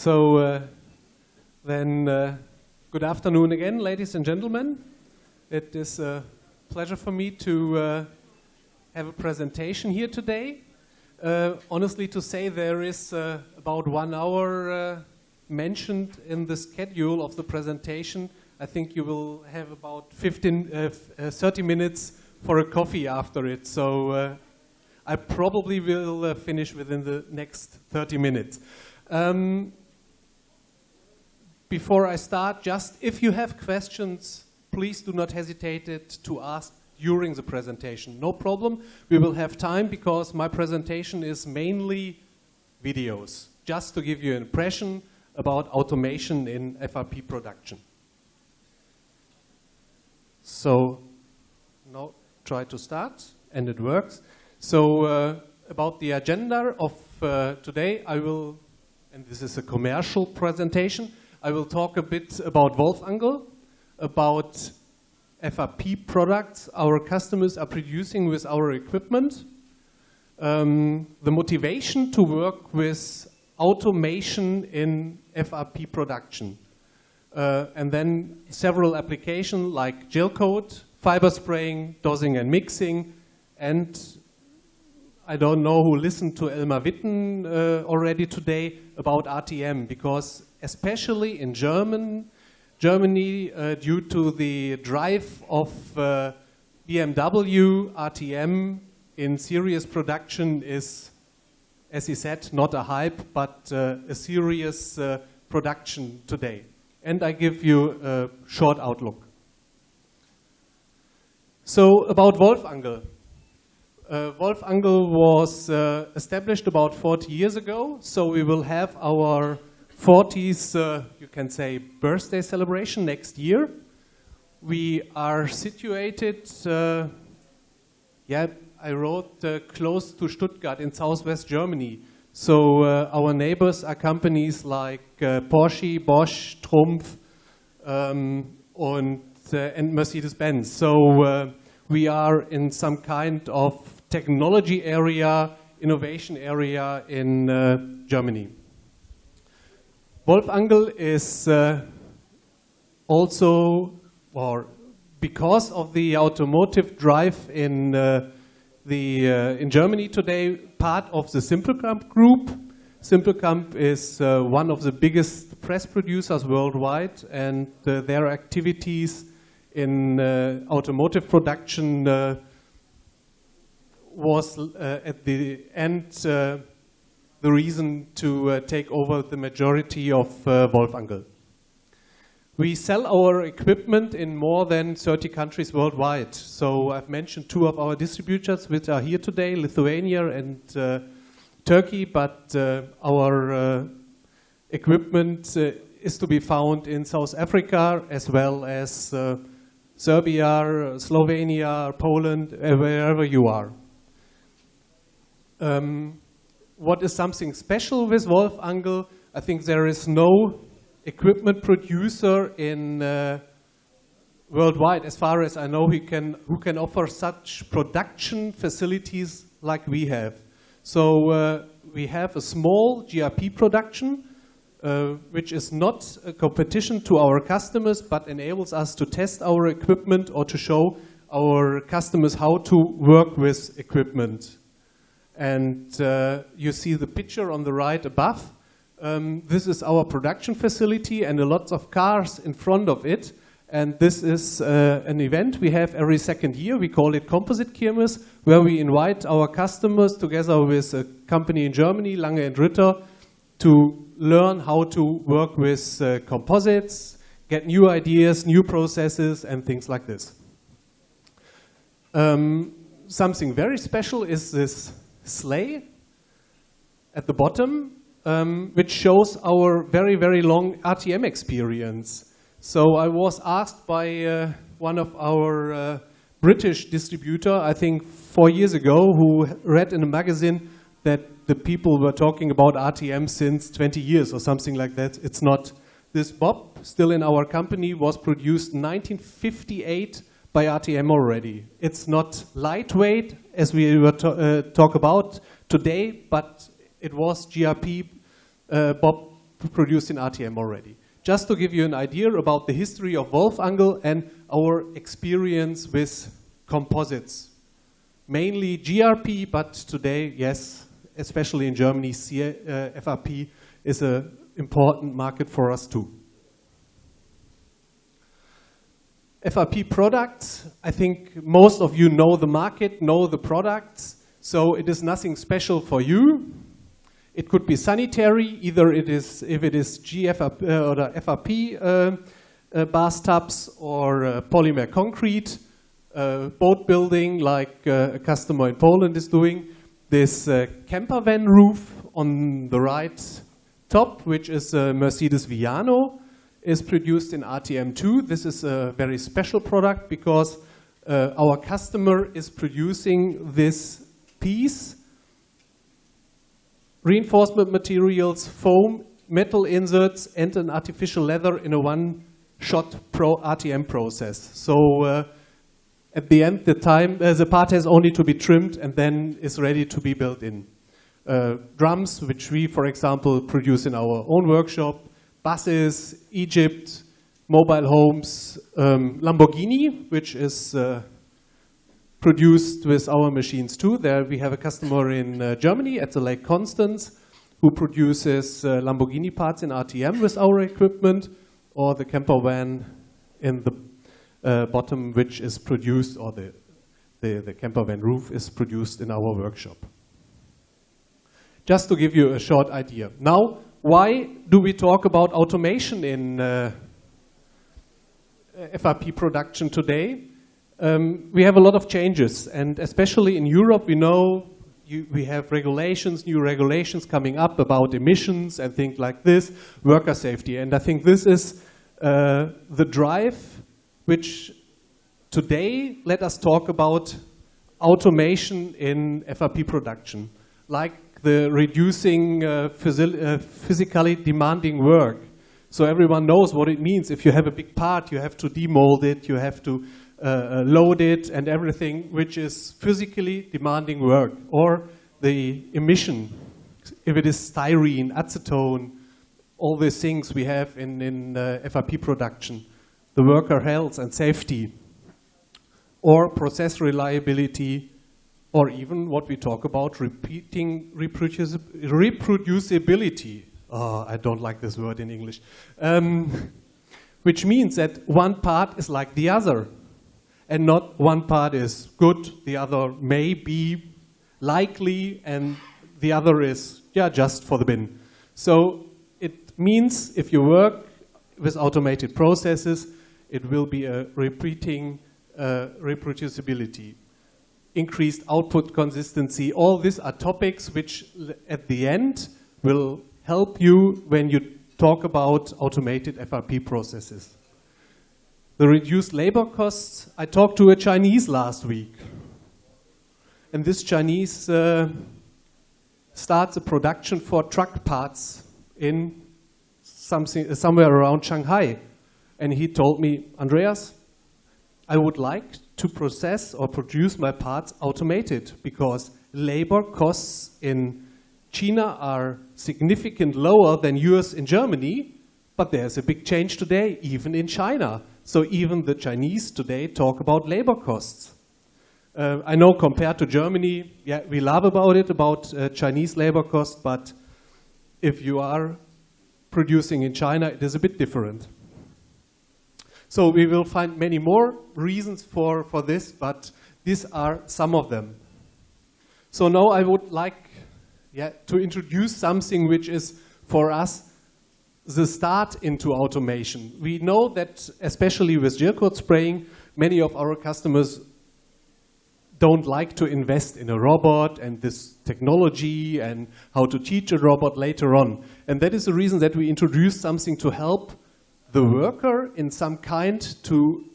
Good afternoon again, ladies and gentlemen. It is a pleasure for me to have a presentation here today. Honestly to say, there is about 1 hour mentioned in the schedule of the presentation. I think you will have about 30 minutes for a coffee after it. So I probably will finish within the next 30 minutes. Before I start, just if you have questions, please do not hesitate to ask during the presentation. No problem, we will have time because my presentation is mainly videos, just to give you an impression about automation in FRP production. So now try to start, and it works. So about the agenda of today, I will, and this is a commercial presentation, I will talk a bit about Wolfangel, about FRP products our customers are producing with our equipment, the motivation to work with automation in FRP production, and then several applications like Gelcoat, fiber spraying, dosing and mixing, and I don't know who listened to Elmar Witten already today about RTM, because especially in Germany, due to the drive of BMW, RTM in serious production is, as he said, not a hype, but a serious production today. And I give you a short outlook. So about Wolfangel. Wolfangel was established about 40 years ago, so we will have our 40th, you can say, birthday celebration next year. We are situated, I wrote close to Stuttgart in southwest Germany. So our neighbors are companies like Porsche, Bosch, Trumpf, and Mercedes-Benz. So we are in some kind of technology area, innovation area in Germany. Wolfangel is also, or because of the automotive drive in Germany today, part of the Simpelkamp group. Simpelkamp is one of the biggest press producers worldwide, and their activities in automotive production was at the end the reason to take over the majority of Wolfangel. We sell our equipment in more than 30 countries worldwide. So I've mentioned 2 of our distributors which are here today, Lithuania and Turkey, but our equipment is to be found in South Africa as well as Serbia, Slovenia, Poland, wherever you are. What is something special with Wolfangel? I think there is no equipment producer in worldwide, as far as I know, who can offer such production facilities like we have. So we have a small GRP production, which is not a competition to our customers, but enables us to test our equipment or to show our customers how to work with equipment. And you see the picture on the right above. This is our production facility and a lot of cars in front of it. And this is an event we have every second year. We call it Kompozit Kirmes, where we invite our customers together with a company in Germany, Lange & Ritter, to learn how to work with composites, get new ideas, new processes, and things like this. Something very special is this sleigh at the bottom, which shows our very, very long RTM experience. So I was asked by one of our British distributor, I think 4 years ago, who read in a magazine that the people were talking about RTM since 20 years or something like that. It's not. This Bob, still in our company, was produced in 1958 by RTM already. It's not lightweight, as we were talk about today, but it was GRP Bob produced in RTM already. Just to give you an idea about the history of Wolfangel and our experience with composites. Mainly GRP, but today, yes, especially in Germany, FRP is an important market for us too. FRP products, I think most of you know the market, know the products, so it is nothing special for you. It could be sanitary, either it is, if it is GFRP or FRP bathtubs or polymer concrete, boat building like a customer in Poland is doing. This camper van roof on the right top, which is a Mercedes Viano, is produced in RTM2. This is a very special product because our customer is producing this piece, reinforcement materials, foam, metal inserts, and an artificial leather in a one-shot RTM process. So at the end, the part has only to be trimmed and then is ready to be built in. Drums, which we, for example, produce in our own workshop, buses, Egypt, mobile homes, Lamborghini, which is produced with our machines too. There we have a customer in Germany at the Lake Constance who produces Lamborghini parts in RTM with our equipment, or the camper van in the bottom, which is produced, or the camper van roof is produced in our workshop. Just to give you a short idea. Now, why do we talk about automation in FRP production today? We have a lot of changes, and especially in Europe, we know we have regulations, new regulations coming up about emissions and things like this, worker safety. And I think this is the drive which today let us talk about automation in FRP production, like the reducing physically demanding work. So everyone knows what it means. If you have a big part, you have to demold it, you have to load it and everything, which is physically demanding work. Or the emission, if it is styrene, acetone, all these things we have in FRP production, the worker health and safety, or process reliability, or even what we talk about, reproducibility. Oh, I don't like this word in English. Which means that one part is like the other. And not one part is good, the other may be likely, and the other is, yeah, just for the bin. So it means if you work with automated processes, it will be a repeating reproducibility. Increased output consistency, all these are topics which at the end will help you when you talk about automated FRP processes. The reduced labor costs, I talked to a Chinese last week. And this Chinese starts a production for truck parts in somewhere around Shanghai. And he told me, Andreas, I would like to process or produce my parts automated because labor costs in China are significantly lower than yours in Germany, but there's a big change today, even in China. So even the Chinese today talk about labor costs. I know compared to Germany, yeah, we laugh about it, about Chinese labor costs, but if you are producing in China, it is a bit different. So we will find many more reasons for this, but these are some of them. So now I would like to introduce something which is for us the start into automation. We know that especially with Gelcoat spraying, many of our customers don't like to invest in a robot and this technology and how to teach a robot later on. And that is the reason that we introduced something to help the worker in some kind to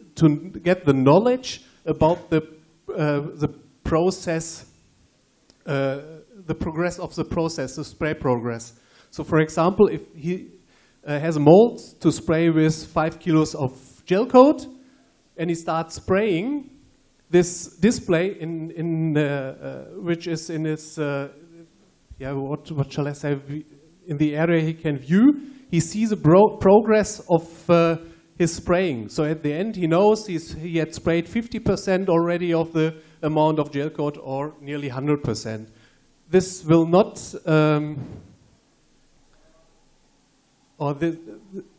get the knowledge about the process, the progress of the process, the spray progress. So for example, if he has a mold to spray with 5 kilos of gel coat and he starts spraying, this display which is in his, what shall I say, in the area he can view, he sees the progress of his spraying. So at the end, he knows he had sprayed 50% already of the amount of gel coat, or nearly 100%. This will not,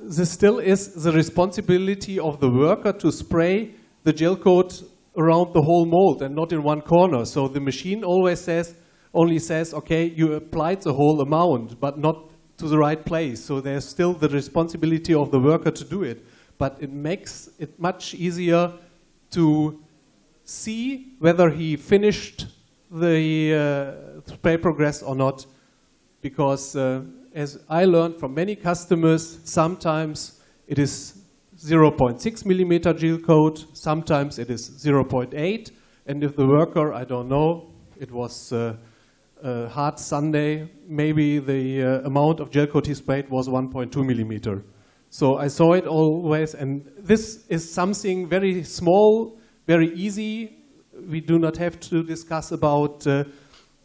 this still is the responsibility of the worker to spray the gel coat around the whole mold and not in one corner. So the machine always only says, okay, you applied the whole amount, but not to the right place. So there's still the responsibility of the worker to do it. But it makes it much easier to see whether he finished the spray progress or not. Because as I learned from many customers, sometimes it is 0.6 millimeter gel coat, sometimes it is 0.8, and if the worker, I don't know, it was a hard Sunday, maybe the amount of gel coat he sprayed was 1.2 millimeter. So I saw it always, and this is something very small, very easy. We do not have to discuss about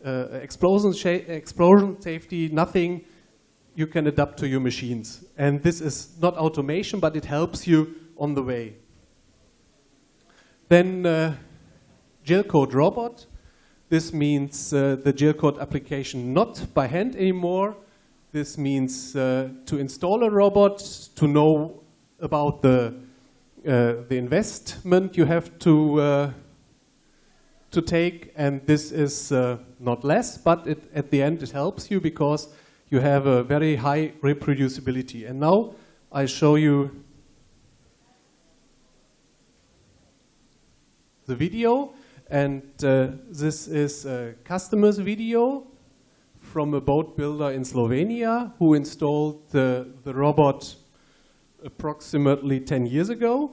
explosion safety, nothing. You can adapt to your machines. And this is not automation, but it helps you on the way. Then Gelcoat Robot. This means the gel coat application not by hand anymore. This means to install a robot, to know about the investment you have to take, and this is not less, but at the end it helps you because you have a very high reproducibility. And now I show you the video, and this is a customer's video from a boat builder in Slovenia who installed the robot approximately 10 years ago.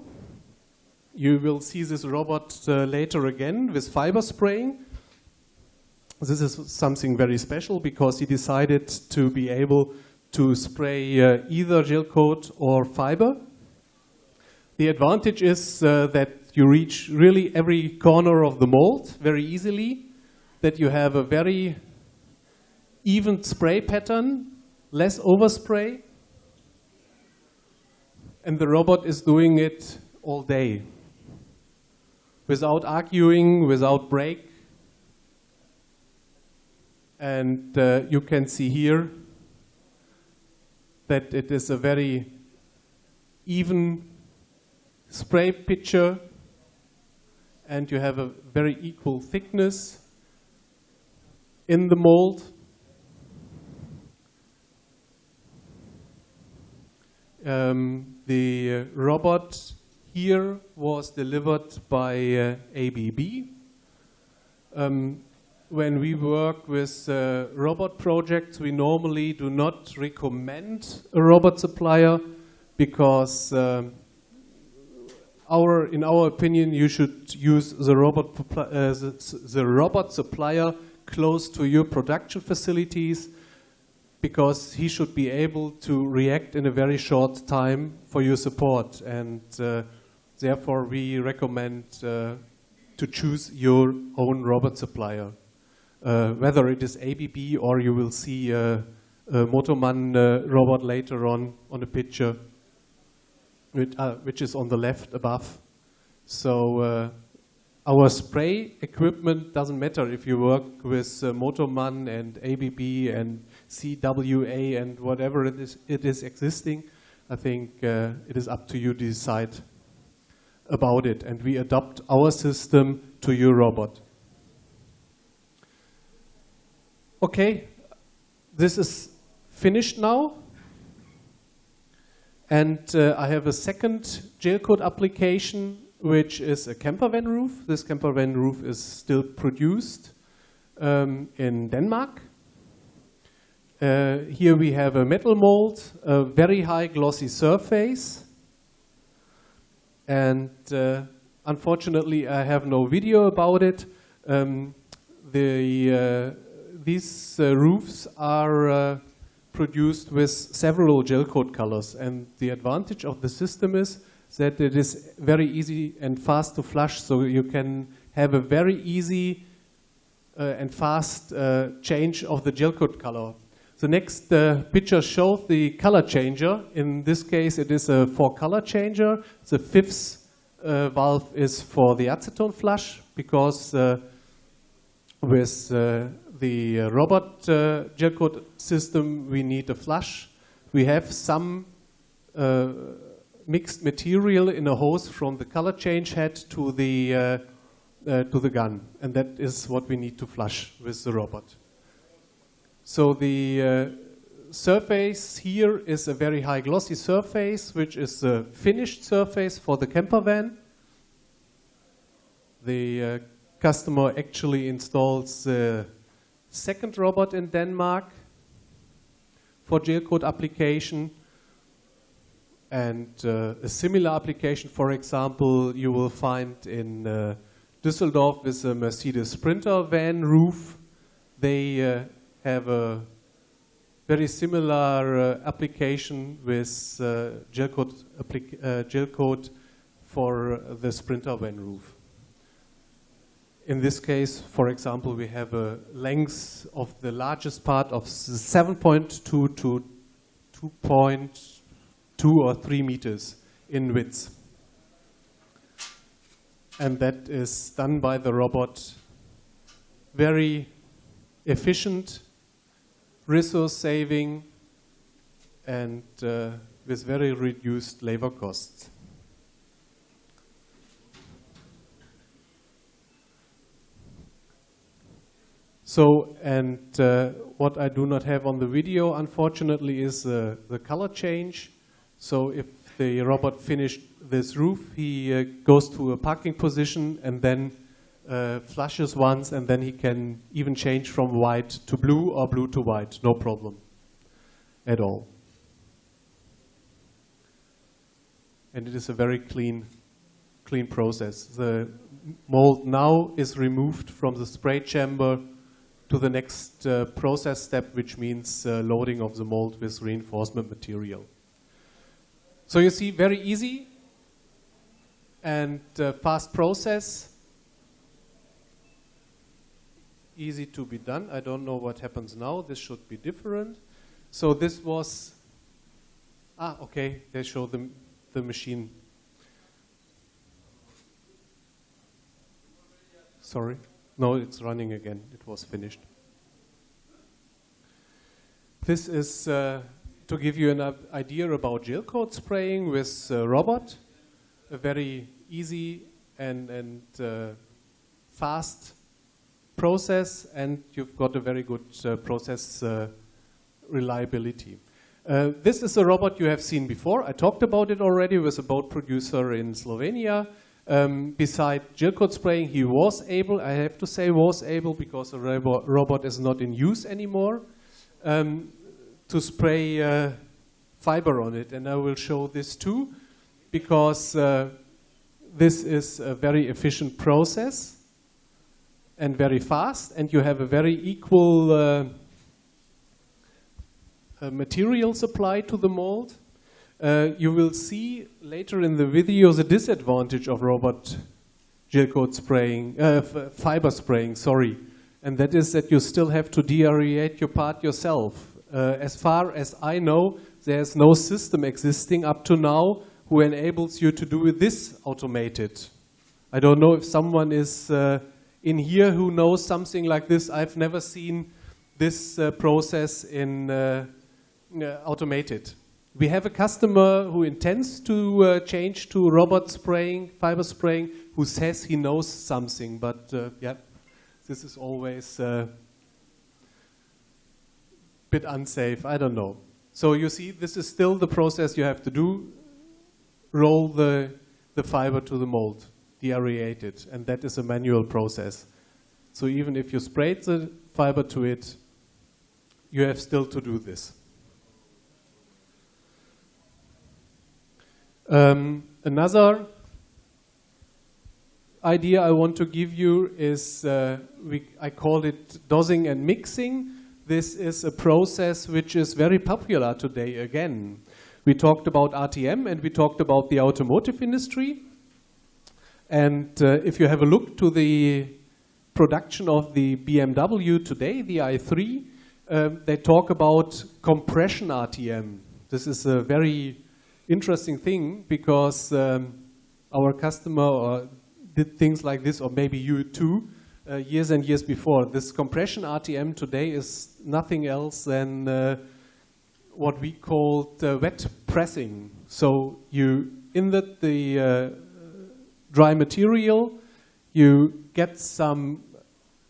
You will see this robot later again with fiber spraying. This is something very special because he decided to be able to spray either gel coat or fiber. The advantage is that you reach really every corner of the mold very easily, that you have a very even spray pattern, less overspray, and the robot is doing it all day without arguing, without break. And you can see here that it is a very even spray picture, and you have a very equal thickness in the mold. The robot here was delivered by ABB. When we work with robot projects, we normally do not recommend a robot supplier because in our opinion, you should use the robot supplier close to your production facilities, because he should be able to react in a very short time for your support. And therefore, we recommend to choose your own robot supplier. Whether it is ABB or you will see a Motormann robot later on a picture, which is on the left above. So our spray equipment doesn't matter if you work with Motormann and ABB and CWA and whatever it is existing. I think it is up to you to decide about it, and we adopt our system to your robot. Okay, this is finished now, and I have a second Gelcoat application, which is a camper van roof. This camper van roof is still produced in Denmark. Here we have a metal mold, a very high glossy surface, and unfortunately I have no video about it. These roofs are produced with several gel coat colors, and the advantage of the system is that it is very easy and fast to flush, so you can have a very easy and fast change of the gel coat color. The next picture shows the color changer. In this case, it is a 4-color changer. The 5th valve is for the acetone flush, because with the robot Gelcoat system, we need a flush. We have some mixed material in a hose from the color change head to the gun, and that is what we need to flush with the robot. So the surface here is a very high glossy surface, which is a finished surface for the camper van. The customer actually installs the 2nd robot in Denmark for Gelcoat application. And a similar application, for example, you will find in Düsseldorf with a Mercedes Sprinter van roof. They have a very similar application with Gelcoat for the Sprinter van roof. In this case, for example, we have a length of the largest part of 7.2 to 2.2 or 3 meters in width. And that is done by the robot. Very efficient, resource saving, and with very reduced labor costs. So, and what I do not have on the video, unfortunately, is the color change. So if the robot finished this roof, he goes to a parking position and then flushes once, and then he can even change from white to blue or blue to white, no problem at all. And it is a very clean process. The mold now is removed from the spray chamber to the next process step, which means loading of the mold with reinforcement material. So you see, very easy and fast process. Easy to be done. I don't know what happens now. This should be different. So this was, okay, they show the machine. Sorry. No, it's running again. It was finished. This is to give you an idea about Gelcoat spraying with a robot. A very easy and fast process, and you've got a very good process reliability. This is a robot you have seen before. I talked about it already with a boat producer in Slovenia. Beside Gelcoat spraying, he was able, I have to say was able, because the robot is not in use anymore, to spray fiber on it. And I will show this too, because this is a very efficient process and very fast, and you have a very equal material supply to the mold. You will see later in the video the disadvantage of robot Gelcoat spraying, fiber spraying, sorry. And that is that you still have to deaerate your part yourself. As far as I know, there's no system existing up to now who enables you to do this automated. I don't know if someone is in here who knows something like this. I've never seen this process in automated. We have a customer who intends to change to robot spraying, fiber spraying, who says he knows something, but yeah, this is always a bit unsafe, I don't know. So you see, this is still the process you have to do. Roll the fiber to the mold, deaerate it, and that is a manual process. So even if you sprayed the fiber to it, you have still to do this. Another idea I want to give you is, I call it dosing and mixing. This is a process which is very popular today again. We talked about RTM and we talked about the automotive industry. And if you have a look to the production of the BMW today, the i3, they talk about compression RTM. This is a very interesting thing because our customer did things like this, or maybe you too, years and years before. This compression RTM today is nothing else than what we call wet pressing. So you inlet the dry material, you get some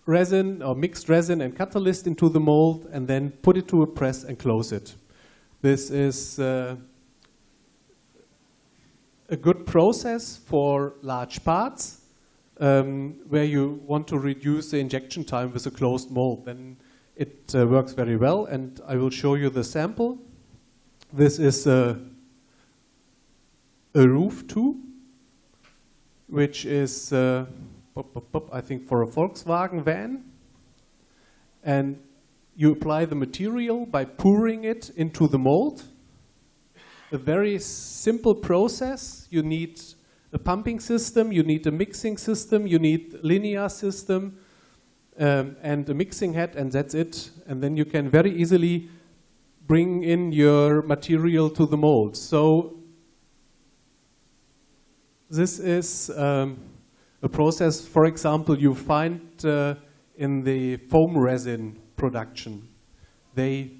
resin or mixed resin and catalyst into the mold, and then put it to a press and close it. This is a good process for large parts where you want to reduce the injection time with a closed mold. Then it works very well, and I will show you the sample. This is a roof too, which is I think for a Volkswagen van. And you apply the material by pouring it into the mold. A very simple process. You need a pumping system, you need a mixing system, you need linear system, and a mixing head, and that's it. And then you can very easily bring in your material to the mold. So this is a process, for example, you find in the foam resin production. They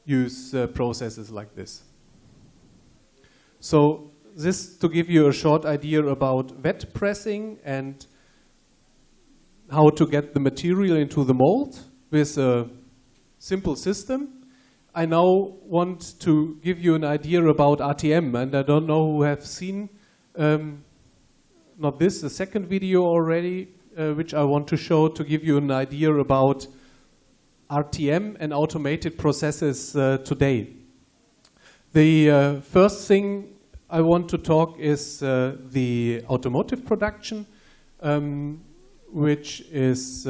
use processes like this. So this to give you a short idea about wet pressing and how to get the material into the mold with a simple system. I now want to give you an idea about RTM, and I don't know who have seen not this, the second video already, which I want to show to give you an idea about RTM and automated processes today. The first thing I want to talk is the automotive production, which is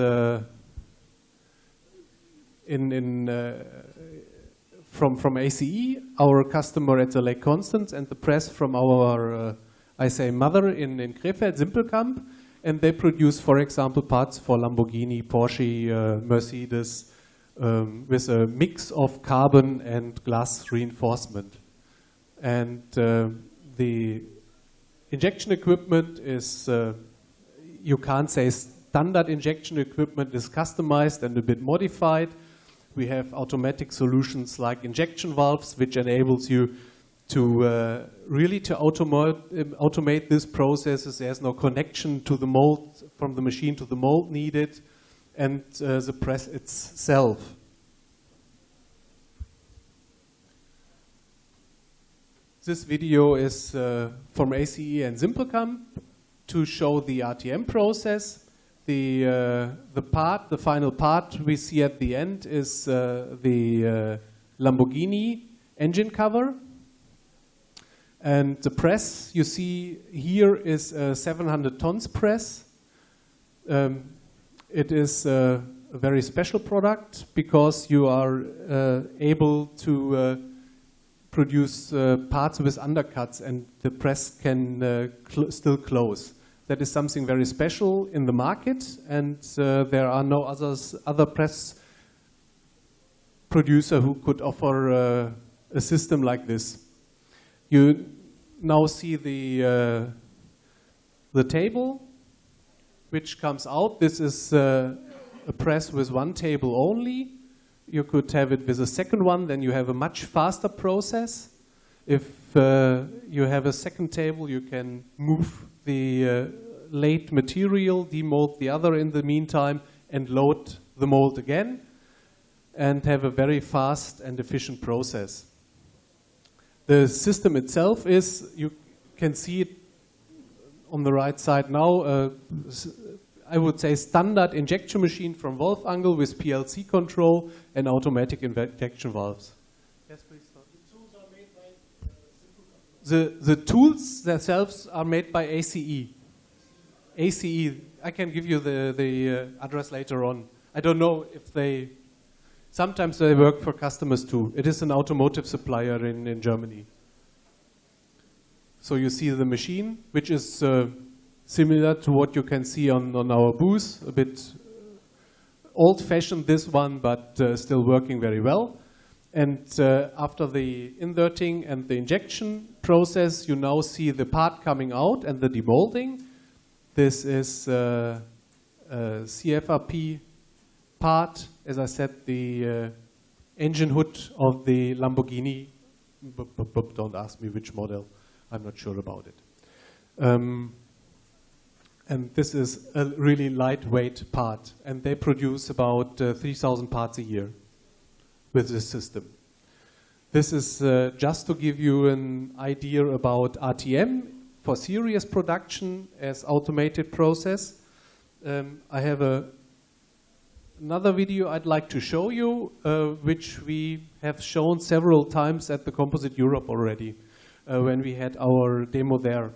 from ACE, our customer at the Lake Constance, and the press from our I say mother in Krefeld, Simpelkamp, and they produce, for example, parts for Lamborghini, Porsche, Mercedes, with a mix of carbon and glass reinforcement. And the injection equipment is, you can't say standard injection equipment, is customized and a bit modified. We have automatic solutions like injection valves, which enables you to really to automate these processes. There's no connection to the mold, from the machine to the mold needed, and the press itself. This video is from ACE and Simpelkamp to show the RTM process. The final part we see at the end is the Lamborghini engine cover. And the press you see here is a 700 tons press. It is a very special product because you are able to produce parts with undercuts, and the press can still close. That is something very special in the market, and there are no other press producer who could offer a system like this. You now see the table which comes out. This is a press with one table only. You could have it with a second one, then you have a much faster process. If you have a second table, you can move the late material, demold the other in the meantime, and load the mold again, and have a very fast and efficient process. The system itself is, you can see it on the right side now, I would say standard injection machine from Wolfangel with PLC control and automatic injection valves. Yes, please. The tools are made by the tools themselves are made by ACE. ACE, I can give you the address later on. I don't know if they, sometimes they work for customers too. It is an automotive supplier in Germany. So you see the machine, which is similar to what you can see on our booth, a bit old-fashioned, this one, but still working very well. And after the inverting and the injection process, you now see the part coming out and the demolding. This is a CFRP part, as I said, the engine hood of the Lamborghini. Don't ask me which model, I'm not sure about it. And this is a really lightweight part, and they produce about 3,000 parts a year with this system. This is just to give you an idea about RTM for serious production as automated process. I have another video I'd like to show you, which we have shown several times at the Kompozit Europe already, when we had our demo there.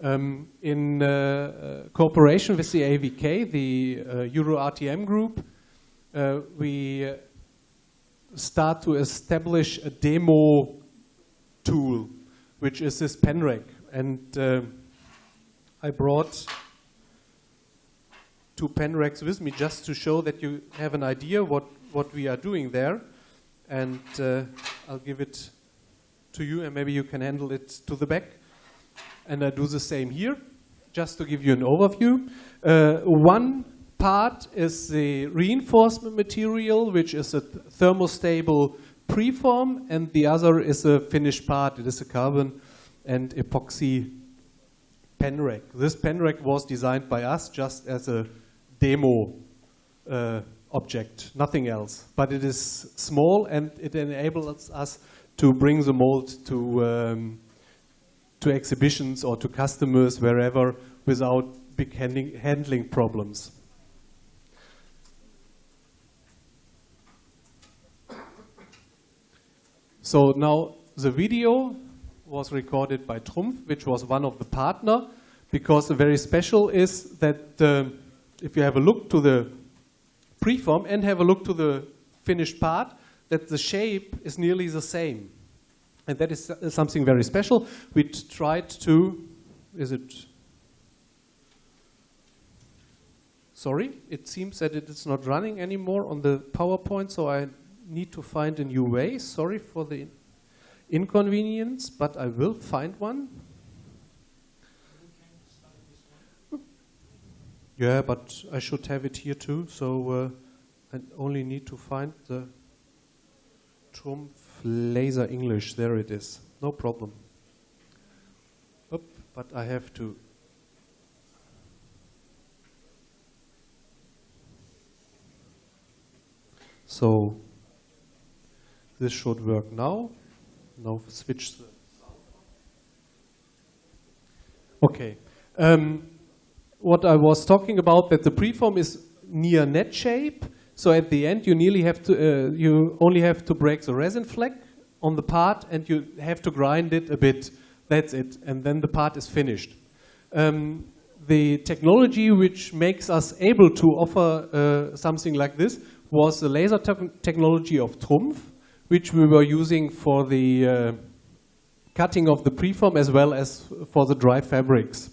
In cooperation with the AVK, the Euro RTM group, we start to establish a demo tool, which is this pen rack. And I brought 2 pen racks with me just to show that you have an idea what we are doing there. And I'll give it to you, and maybe you can handle it to the back. And I do the same here, just to give you an overview. One part is the reinforcement material, which is a thermostable preform, and the other is a finished part. It is a carbon and epoxy pen rack. This pen rack was designed by us just as a demo object, nothing else. But it is small, and it enables us to bring the mold to exhibitions or to customers wherever without big handling problems. So now the video was recorded by Trumpf, which was one of the partner, because the very special is that if you have a look to the preform and have a look to the finished part, that the shape is nearly the same. And that is something very special. We tried to, sorry, it seems that it is not running anymore on the PowerPoint, so I need to find a new way. Sorry for the inconvenience, but I will find one. Yeah, but I should have it here too, so I only need to find the Trumpf Laser English. There it is, no problem. But I have to. So this should work now. Now switch the sound. Okay. What I was talking about, that the preform is near net shape. So at the end, you nearly have to, you only have to break the resin fleck on the part, and you have to grind it a bit. That's it, and then the part is finished. The technology which makes us able to offer something like this was the laser technology of Trumpf, which we were using for the cutting of the preform as well as for the dry fabrics.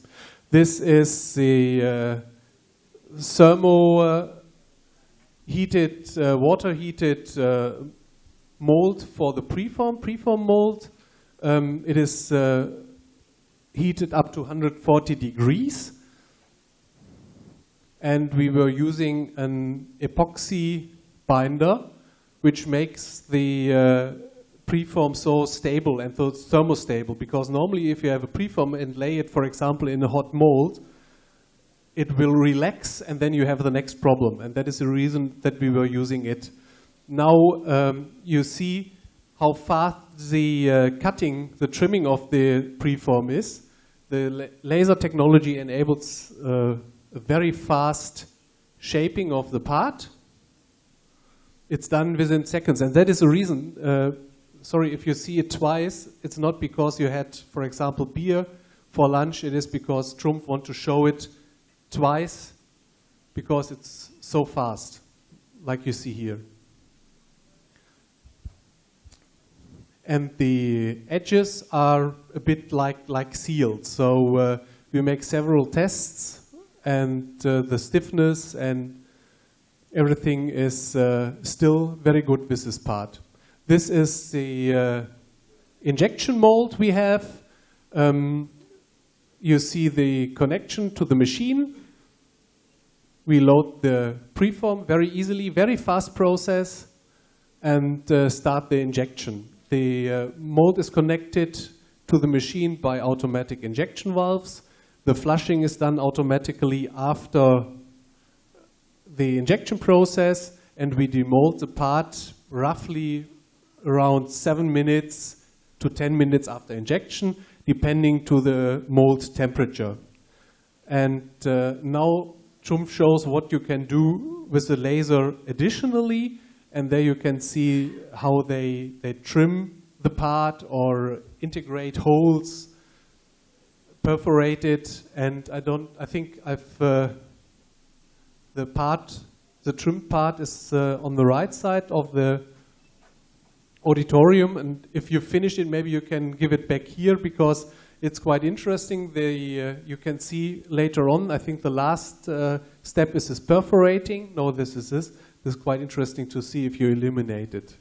This is the thermo-heated, water-heated mold for the preform mold. It is heated up to 140 degrees. And we were using an epoxy binder, which makes the preform so stable and so thermostable. Because normally if you have a preform and lay it, for example, in a hot mold, it will relax and then you have the next problem. And that is the reason that we were using it. Now you see how fast the cutting, the trimming of the preform is. The laser technology enables a very fast shaping of the part. It's done within seconds, and that is the reason. Sorry if you see it twice. It's not because you had, for example, beer for lunch. It is because Trumpf want to show it twice because it's so fast, like you see here. And the edges are a bit like sealed. So we make several tests, and the stiffness and everything is still very good with this part. This is the injection mold we have. You see the connection to the machine. We load the preform very easily, very fast process, and start the injection. The mold is connected to the machine by automatic injection valves. The flushing is done automatically after the injection process, and we demold the part roughly around 7 minutes to 10 minutes after injection, depending to the mold temperature. And now Trumpf shows what you can do with the laser additionally, and there you can see how they trim the part or integrate holes, perforate it, and I think I've the trim part is on the right side of the auditorium, and if you finish it, maybe you can give it back here because it's quite interesting. You can see later on, I think the last step is this perforating. No, this is this. This is quite interesting to see if you eliminate it.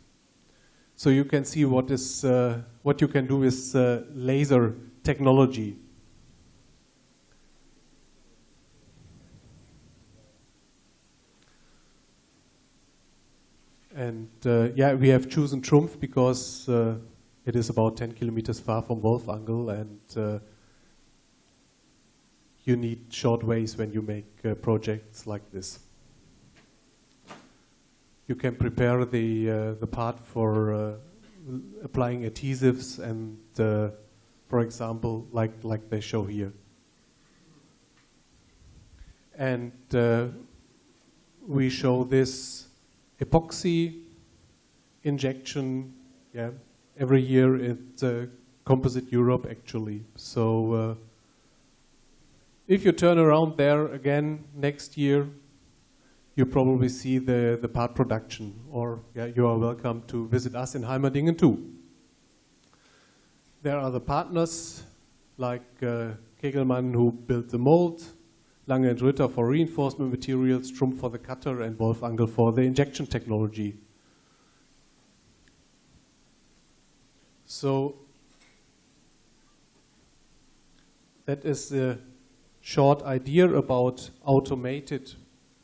So you can see what you can do with laser technology. And yeah, we have chosen Trumpf because it is about 10 kilometers far from Wolfangel, and you need short ways when you make projects like this. You can prepare the part for applying adhesives and, for example, like they show here. And we show this epoxy injection, yeah, every year at Kompozit Europe actually. So if you turn around there again next year, you probably see the part production, or yeah, you are welcome to visit us in Heimerdingen too. There are the partners like Kegelmann, who built the mold, Lange & Ritter for reinforcement materials, Trumpf for the cutter, and Wolfangel for the injection technology. So that is a short idea about automated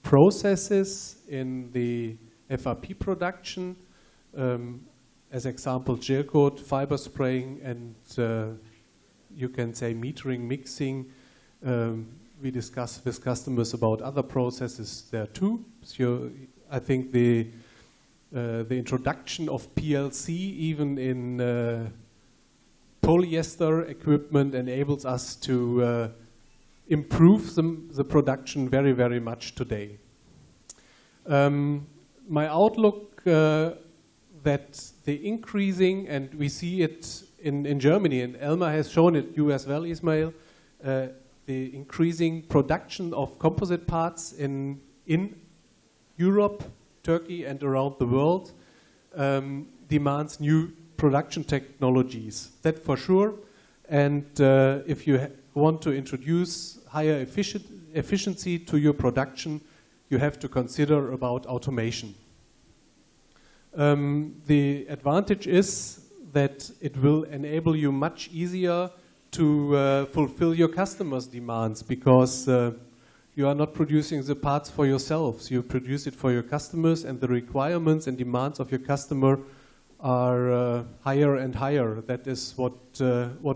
processes in the FRP production. As example, Gelcoat, fiber spraying, and you can say metering, mixing. We discuss with customers about other processes there too. So I think the introduction of PLC even in polyester equipment enables us to improve the production very, very much today. My outlook that the increasing, and we see it in Germany, and Elmar has shown it, you as well, Ismail, the increasing production of composite parts in Europe, Turkey, and around the world demands new production technologies. That for sure. And if you want to introduce higher efficiency to your production, you have to consider about automation. The advantage is that it will enable you much easier to fulfill your customers' demands, because you are not producing the parts for yourselves. You produce it for your customers, and the requirements and demands of your customer are higher and higher. That is what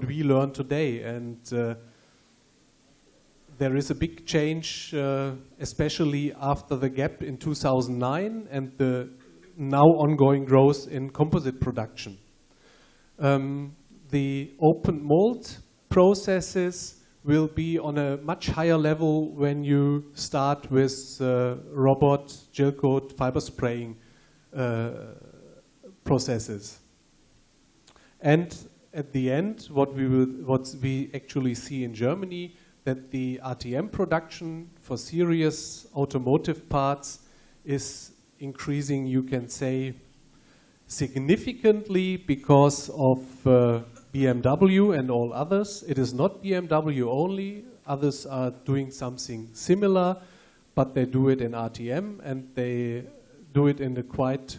we learn today, and there is a big change, especially after the gap in 2009 and the now ongoing growth in composite production. The open mold processes will be on a much higher level when you start with robot, Gelcoat, fiber spraying processes. And at the end, what we actually see in Germany, that the RTM production for serious automotive parts is increasing, you can say, significantly because of BMW and all others. It is not BMW only. Others are doing something similar, but they do it in RTM, and they do it in the quite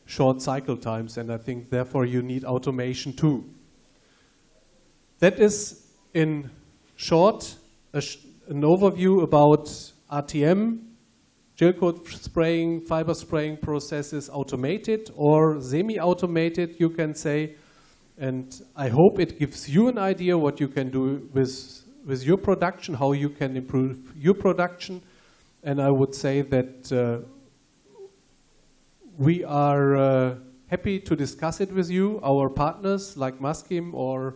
short cycle times, and I think therefore you need automation too. That is, in short, an overview about RTM, Gelcoat spraying, fiber spraying processes, automated or semi-automated, you can say. And I hope it gives you an idea what you can do with your production, how you can improve your production. And I would say that we are happy to discuss it with you. Our partners like Maskim or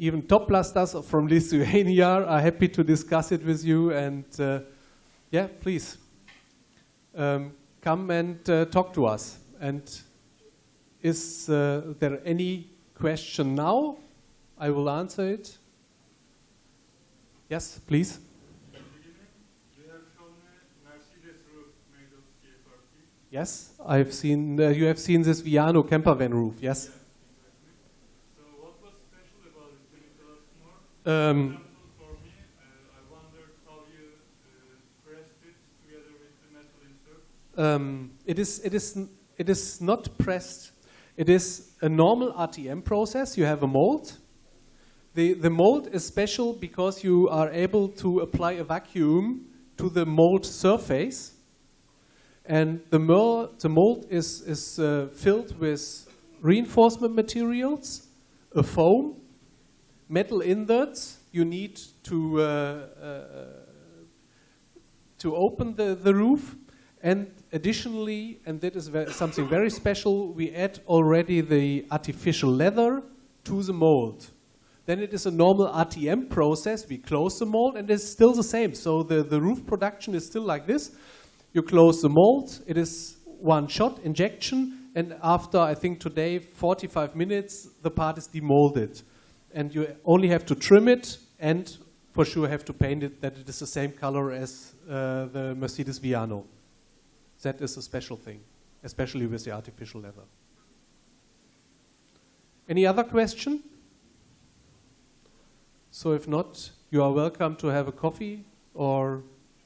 even Toplastas from Lithuania are happy to discuss it with you. And yeah, please come and talk to us. And is there any question now? I will answer it. Yes, please. You have shown a Mercedes roof made of FRP. Yes, I've seen. You have seen this Viano camper van roof. Yes. Yes, exactly. So what was special about it? Can you tell us more? For example, for me, I wondered how you pressed it together with the metal insert. It is not pressed. It is a normal RTM process. You have a mold. The mold is special because you are able to apply a vacuum to the mold surface. And the mold is filled with reinforcement materials, a foam, metal inserts. You need to open the roof. And additionally, and that is something very special, we add already the artificial leather to the mold. Then it is a normal RTM process. We close the mold, and it's still the same. So the roof production is still like this. You close the mold. It is one shot, injection, and after, I think today, 45 minutes, the part is demolded. And you only have to trim it, and for sure have to paint it that it is the same color as the Mercedes Viano. That is a special thing, especially with the artificial leather. Any other question? So if not, you are welcome to have a coffee or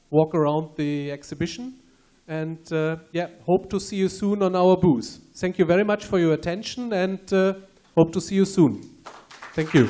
walk around the exhibition. And yeah, hope to see you soon on our booth. Thank you very much for your attention, and hope to see you soon. Thank you.